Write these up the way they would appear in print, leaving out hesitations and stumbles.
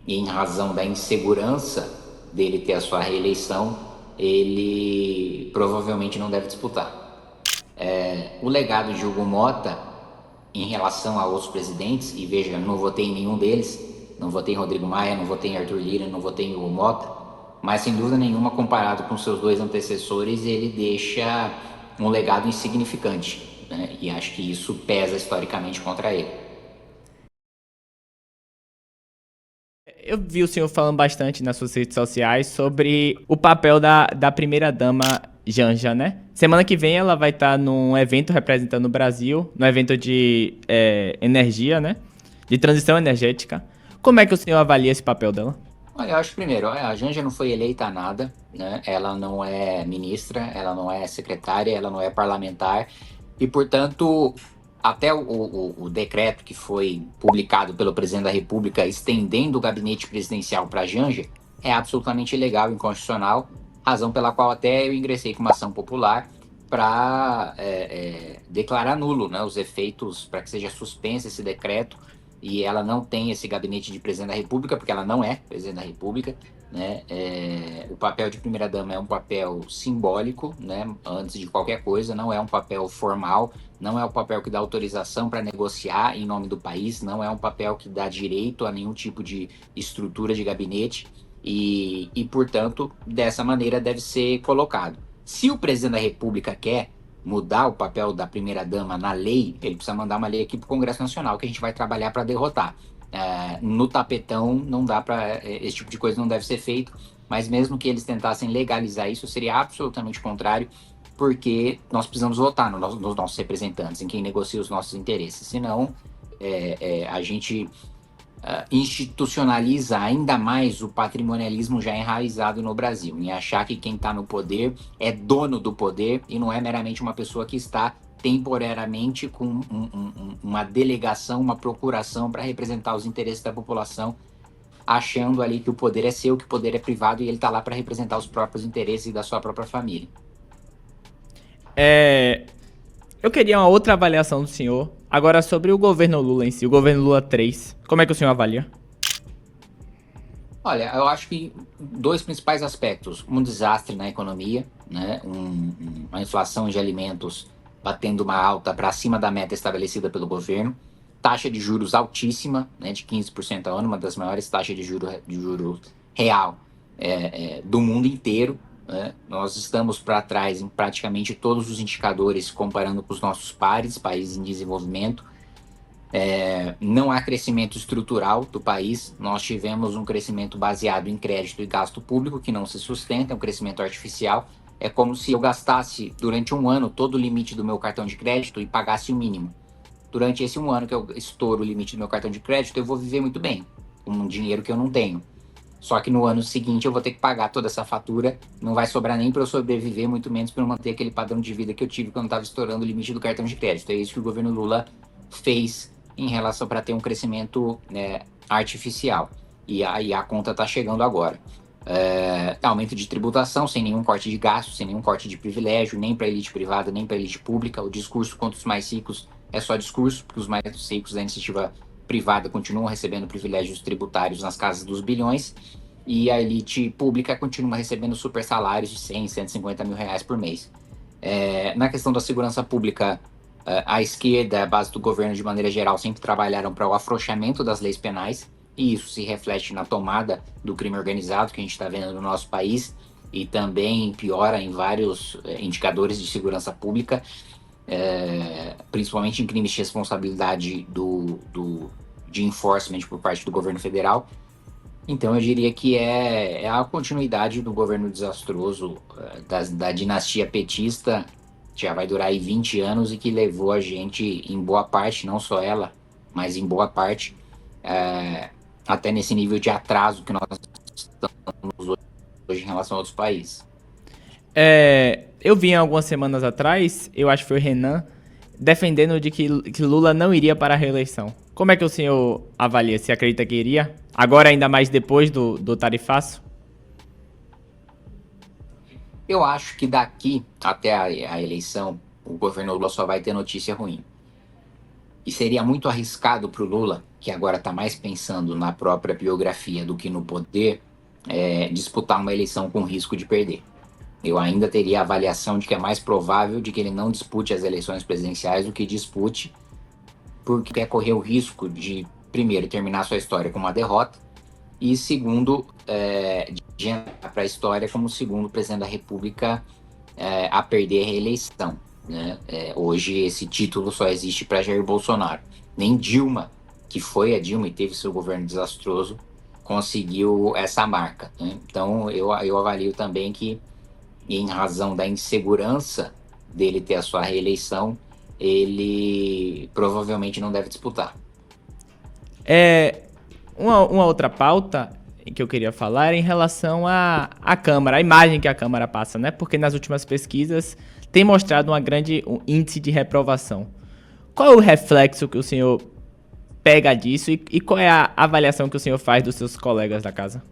e em razão da insegurança dele ter a sua reeleição, ele provavelmente não deve disputar. O legado de Hugo Mota em relação a outros presidentes, e veja, não votei em nenhum deles, não votei em Rodrigo Maia, não votei em Arthur Lira, não votei em Hugo Mota, mas sem dúvida nenhuma, comparado com seus dois antecessores, ele deixa um legado insignificante, né? E acho que isso pesa historicamente contra ele. Eu vi o senhor falando bastante nas suas redes sociais sobre o papel da primeira-dama Janja, né? Semana que vem ela vai estar num evento representando o Brasil, no evento de energia, né? De transição energética. Como é que o senhor avalia esse papel dela? Olha, eu acho primeiro, a Janja não foi eleita a nada, né? Ela não é ministra, ela não é secretária, ela não é parlamentar, e, portanto, até o decreto que foi publicado pelo presidente da República estendendo o gabinete presidencial para a Janja é absolutamente ilegal e inconstitucional, razão pela qual até eu ingressei com uma ação popular para declarar nulo, né, os efeitos, para que seja suspenso esse decreto e ela não tem esse gabinete de presidente da República, porque ela não é presidente da República, né? O papel de primeira-dama é um papel simbólico, né? Antes de qualquer coisa, não é um papel formal, não é o papel que dá autorização para negociar em nome do país, não é um papel que dá direito a nenhum tipo de estrutura de gabinete portanto, dessa maneira deve ser colocado. Se o presidente da República quer mudar o papel da primeira-dama na lei, ele precisa mandar uma lei aqui para o Congresso Nacional que a gente vai trabalhar para derrotar. No tapetão não dá para. Esse tipo de coisa não deve ser feito, mas mesmo que eles tentassem legalizar isso, seria absolutamente contrário, porque nós precisamos votar nos nossos representantes, em quem negocia os nossos interesses. Senão, a gente institucionaliza ainda mais o patrimonialismo já enraizado no Brasil, em achar que quem está no poder é dono do poder e não é meramente uma pessoa que está temporariamente com uma delegação, uma procuração para representar os interesses da população, achando ali que o poder é seu, que o poder é privado e ele está lá para representar os próprios interesses da sua própria família. É, eu queria uma outra avaliação do senhor, agora sobre o governo Lula em si, o governo Lula 3. Como é que o senhor avalia? Olha, eu acho que dois principais aspectos. Um desastre na economia, né? Uma inflação de alimentos batendo uma alta para cima da meta estabelecida pelo governo. Taxa de juros altíssima, né? De 15% ao ano, uma das maiores taxas de juros real do mundo inteiro. Né? Nós estamos para trás em praticamente todos os indicadores comparando com os nossos pares, países em desenvolvimento. Não há crescimento estrutural do país. Nós tivemos um crescimento baseado em crédito e gasto público que não se sustenta, é um crescimento artificial. É como se eu gastasse durante um ano todo o limite do meu cartão de crédito e pagasse o mínimo. Durante esse um ano que eu estouro o limite do meu cartão de crédito, eu vou viver muito bem, com um dinheiro que eu não tenho. Só que no ano seguinte eu vou ter que pagar toda essa fatura, não vai sobrar nem para eu sobreviver, muito menos para eu manter aquele padrão de vida que eu tive quando estava estourando o limite do cartão de crédito. É isso que o governo Lula fez em relação para ter um crescimento artificial. E aí a conta está chegando agora. Aumento de tributação, sem nenhum corte de gasto, sem nenhum corte de privilégio, nem para a elite privada, nem para a elite pública. O discurso contra os mais ricos é só discurso, porque os mais ricos da iniciativa privada continuam recebendo privilégios tributários nas casas dos bilhões e a elite pública continua recebendo super salários de 100, 150 mil reais por mês. Na questão da segurança pública, a esquerda, a base do governo de maneira geral, sempre trabalharam para o afrouxamento das leis penais, e isso se reflete na tomada do crime organizado que a gente está vendo no nosso país e também piora em vários indicadores de segurança pública, principalmente em crimes de responsabilidade de enforcement por parte do governo federal. Então eu diria que é a continuidade do governo desastroso da dinastia petista, que já vai durar aí 20 anos e que levou a gente, em boa parte, não só ela, mas em boa parte, é, até nesse nível de atraso que nós estamos hoje em relação a outros países. Eu vi algumas semanas atrás, eu acho que foi o Renan, defendendo de que Lula não iria para a reeleição. Como é que o senhor avalia? Se acredita que iria? Agora, ainda mais depois do tarifaço? Eu acho que daqui até a eleição, o governo Lula só vai ter notícia ruim. E seria muito arriscado para o Lula, que agora está mais pensando na própria biografia do que no poder, disputar uma eleição com risco de perder. Eu ainda teria a avaliação de que é mais provável de que ele não dispute as eleições presidenciais do que dispute, porque quer correr o risco de, primeiro, terminar sua história com uma derrota, e segundo, de entrar para a história como o segundo presidente da República a perder a reeleição. Né? Hoje esse título só existe para Jair Bolsonaro. Nem Dilma, que foi a Dilma e teve seu governo desastroso, conseguiu essa marca. Né? Então eu avalio também que, em razão da insegurança dele ter a sua reeleição, ele provavelmente não deve disputar. Uma outra pauta que eu queria falar era em relação à Câmara, a imagem que a Câmara passa, né? Porque nas últimas pesquisas tem mostrado um índice de reprovação. Qual é o reflexo que o senhor pega disso e qual é a avaliação que o senhor faz dos seus colegas da casa?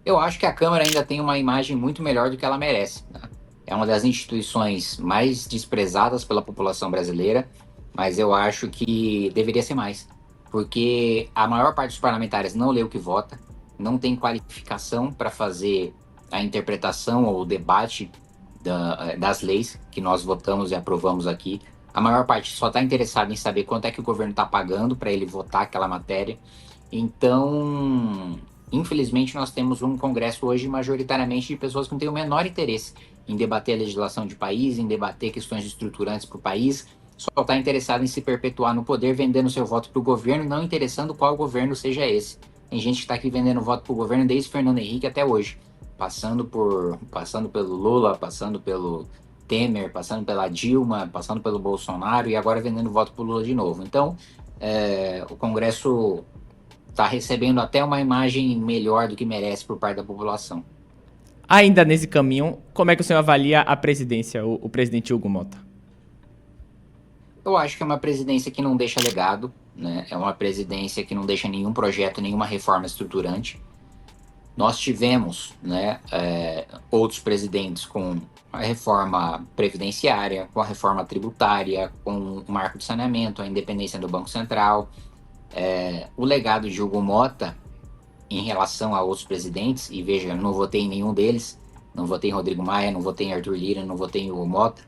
Eu acho que a Câmara ainda tem uma imagem muito melhor do que ela merece. Né? É uma das instituições mais desprezadas pela população brasileira, mas eu acho que deveria ser mais. Porque a maior parte dos parlamentares não lê o que vota, não tem qualificação para fazer a interpretação ou o debate das leis que nós votamos e aprovamos aqui. A maior parte só está interessada em saber quanto é que o governo está pagando para ele votar aquela matéria. Então, infelizmente, nós temos um Congresso hoje majoritariamente de pessoas que não têm o menor interesse em debater a legislação de país, em debater questões estruturantes para o país, só está interessado em se perpetuar no poder, vendendo seu voto para o governo, não interessando qual governo seja esse. Tem gente que está aqui vendendo voto para o governo desde Fernando Henrique até hoje, passando pelo Lula, passando pelo Temer, passando pela Dilma, passando pelo Bolsonaro e agora vendendo voto para o Lula de novo. Então, o Congresso está recebendo até uma imagem melhor do que merece por parte da população. Ainda nesse caminho, como é que o senhor avalia a presidência, o presidente Hugo Mota? Eu acho que é uma presidência que não deixa legado, né? É uma presidência que não deixa nenhum projeto, nenhuma reforma estruturante. Nós tivemos, né, outros presidentes com a reforma previdenciária, com a reforma tributária, com o marco de saneamento, a independência do Banco Central. O legado de Hugo Mota, em relação a outros presidentes, e veja, eu não votei em nenhum deles, não votei em Rodrigo Maia, não votei em Arthur Lira, não votei em Hugo Mota,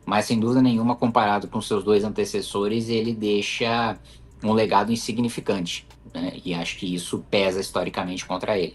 mas sem dúvida nenhuma, comparado com seus dois antecessores, ele deixa um legado insignificante, né? E acho que isso pesa historicamente contra ele.